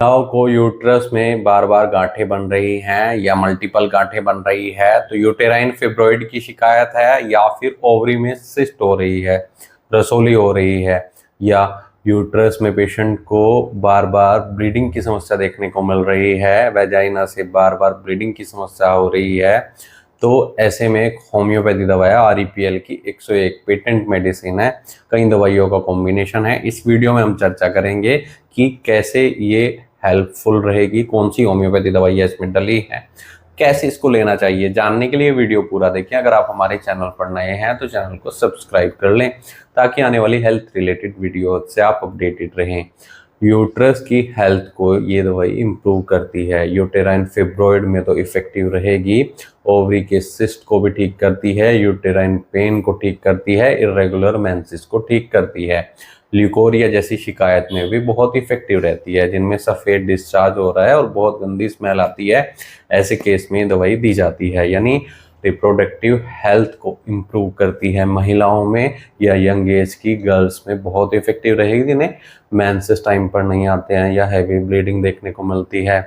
महिलाओं को यूट्रस में बार बार गांठें बन रही हैं या मल्टीपल गांठें बन रही है तो यूटेराइन फिब्रोइड की शिकायत है, या फिर ओवरी में सिस्ट हो रही है, रसोली हो रही है, या यूट्रस में पेशेंट को बार बार ब्लीडिंग की समस्या देखने को मिल रही है, वेजाइना से बार बार ब्लीडिंग की समस्या हो रही है, तो ऐसे में एक होम्योपैथी दवा है REPL की 101 पेटेंट मेडिसिन है, कई दवाइयों का कॉम्बिनेशन है। इस वीडियो में हम चर्चा करेंगे कि कैसे ये हेल्पफुल रहेगी, कौन सी होम्योपैथी दवाई इसमें डली है, कैसे इसको लेना चाहिए। जानने के लिए वीडियो पूरा देखें। अगर आप हमारे चैनल पर नए हैं तो चैनल को सब्सक्राइब कर लें ताकि आने वाली हेल्थ रिलेटेड वीडियो से आप अपडेटेड रहें। यूट्रस की हेल्थ को ये दवाई इम्प्रूव करती है। यूटेराइन फिब्रोइड में तो इफेक्टिव रहेगी, ओवरी के सिस्ट को भी ठीक करती है, यूटेराइन पेन को ठीक करती है, इरेगुलर मेंसेस को ठीक करती है, ल्यूकोरिया जैसी शिकायत में भी बहुत इफेक्टिव रहती है, जिनमें सफ़ेद डिस्चार्ज हो रहा है और बहुत गंदी स्मेल आती है, ऐसे केस में दवाई दी जाती है। यानी रिप्रोडक्टिव हेल्थ को इम्प्रूव करती है। महिलाओं में या यंग एज की गर्ल्स में बहुत इफेक्टिव रहेगी, जिन्हें मेंसेस टाइम पर नहीं आते हैं या हैवी ब्लीडिंग देखने को मिलती है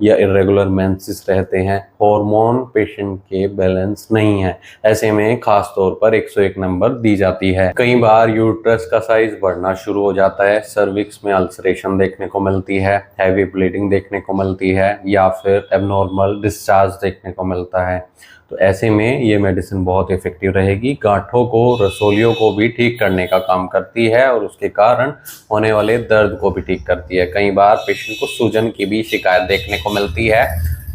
या इरेगुलर मेंसेस रहते हैं, हार्मोन पेशेंट के बैलेंस नहीं है, ऐसे में खास तौर पर 101 नंबर दी जाती है। कई बार यूट्रस का साइज बढ़ना शुरू हो जाता है, सर्विक्स में अल्सरेशन देखने को मिलती है, हैवी ब्लीडिंग देखने को मिलती है या फिर एबनॉर्मल डिस्चार्ज देखने को मिलता है, तो ऐसे में ये मेडिसिन बहुत इफेक्टिव रहेगी। गांठों को, रसोलियों को भी ठीक करने का काम करती है और उसके कारण होने वाले दर्द को भी ठीक करती है। कई बार पेशेंट को सूजन की भी शिकायत देखने को मिलती है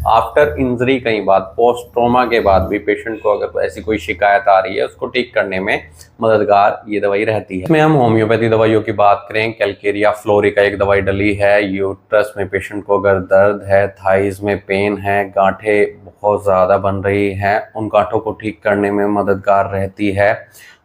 आफ्टर इंजरी। कई बार पोस्ट ट्रोमा के बाद भी पेशेंट को अगर ऐसी कोई शिकायत आ रही है, उसको ठीक करने में मददगार ये दवाई रहती है। इसमें हम होम्योपैथी दवाइयों की बात करें, कैलकेरिया फ्लोरिका एक दवाई डली है। यूट्रस में पेशेंट को अगर दर्द है, थाइज में पेन है, गांठें बहुत ज़्यादा बन रही हैं, उन गांठों को ठीक करने में मददगार रहती है।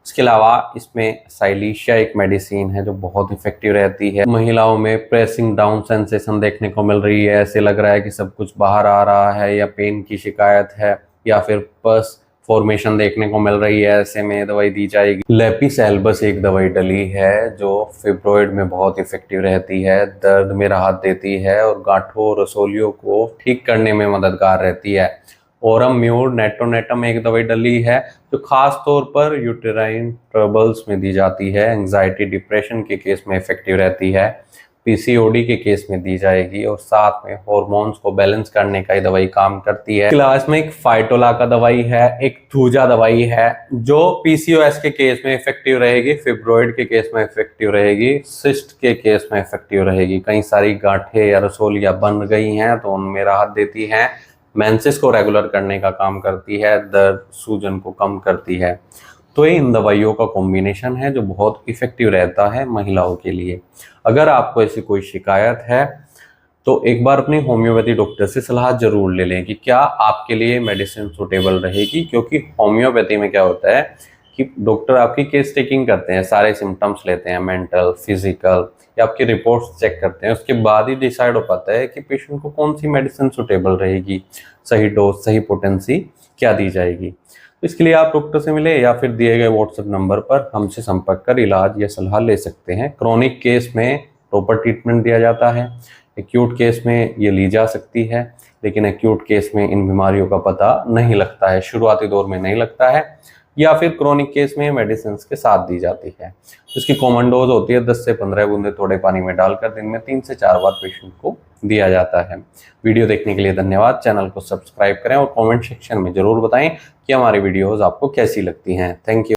इसके अलावा इसमें साइलिशिया एक मेडिसिन है जो बहुत इफेक्टिव रहती है। महिलाओं में प्रेसिंग डाउन सेंसेशन देखने को मिल रही है, ऐसे लग रहा है कि सब कुछ बाहर आ रहा है, या पेन की शिकायत है या फिर पस फॉर्मेशन देखने को मिल रही है, ऐसे में दवाई दी जाएगी। लेपिस एल्बस एक दवाई डली है जो फिब्रोइड में बहुत इफेक्टिव रहती है, दर्द में राहत देती है और गांठों रसोलियों को ठीक करने में मददगार रहती है। ओरम म्यूर नेटोनेटम एक दवाई डली है जो खास तौर पर यूटेराइन ट्रबल्स में दी जाती है, एंजाइटी डिप्रेशन के केस में इफेक्टिव रहती है, PCOD के केस में दी जाएगी और साथ में हार्मोन्स को बैलेंस करने का ये दवाई काम करती है। क्लास में एक फाइटोला का दवाई है, एक थूजा दवाई है जो PCOS के केस में इफेक्टिव रहेगी, फिब्रोइड के केस में इफेक्टिव रहेगी, सिस्ट के केस में इफेक्टिव रहेगी। कई सारी गांठें या रसोलियां बन गई हैं तो उनमें राहत देती है, मेंसेस को रेगुलर करने का काम करती है, दर्द सूजन को कम करती है। तो ये इन दवाइयों का कॉम्बिनेशन है जो बहुत इफेक्टिव रहता है महिलाओं के लिए। अगर आपको ऐसी कोई शिकायत है तो एक बार अपने होम्योपैथी डॉक्टर से सलाह जरूर ले लें कि क्या आपके लिए मेडिसिन सुटेबल रहेगी, क्योंकि होम्योपैथी में क्या होता है कि डॉक्टर आपकी केस टेकिंग करते हैं, सारे सिम्टम्स लेते हैं, मेंटल, फिजिकल, या आपकी रिपोर्ट्स चेक करते हैं, उसके बाद ही डिसाइड हो पाता है कि पेशेंट को कौन सी मेडिसिन सुटेबल रहेगी, सही डोज, सही पोटेंसी क्या दी जाएगी। तो इसके लिए आप डॉक्टर से मिले या फिर दिए गए व्हाट्सएप नंबर पर हमसे संपर्क कर इलाज या सलाह ले सकते हैं। क्रोनिक केस में प्रॉपर ट्रीटमेंट दिया जाता है, एक्यूट केस में ये ली जा सकती है, लेकिन एक्यूट केस में इन बीमारियों का पता नहीं लगता है, शुरुआती दौर में नहीं लगता है, या फिर क्रोनिक केस में मेडिसिन के साथ दी जाती है। इसकी कॉमन डोज होती है 10 से 15 बूंदे थोड़े पानी में डालकर दिन में 3 से 4 बार पेशेंट को दिया जाता है। वीडियो देखने के लिए धन्यवाद। चैनल को सब्सक्राइब करें और कमेंट सेक्शन में जरूर बताएं कि हमारी वीडियोस आपको कैसी लगती हैं। Thank you.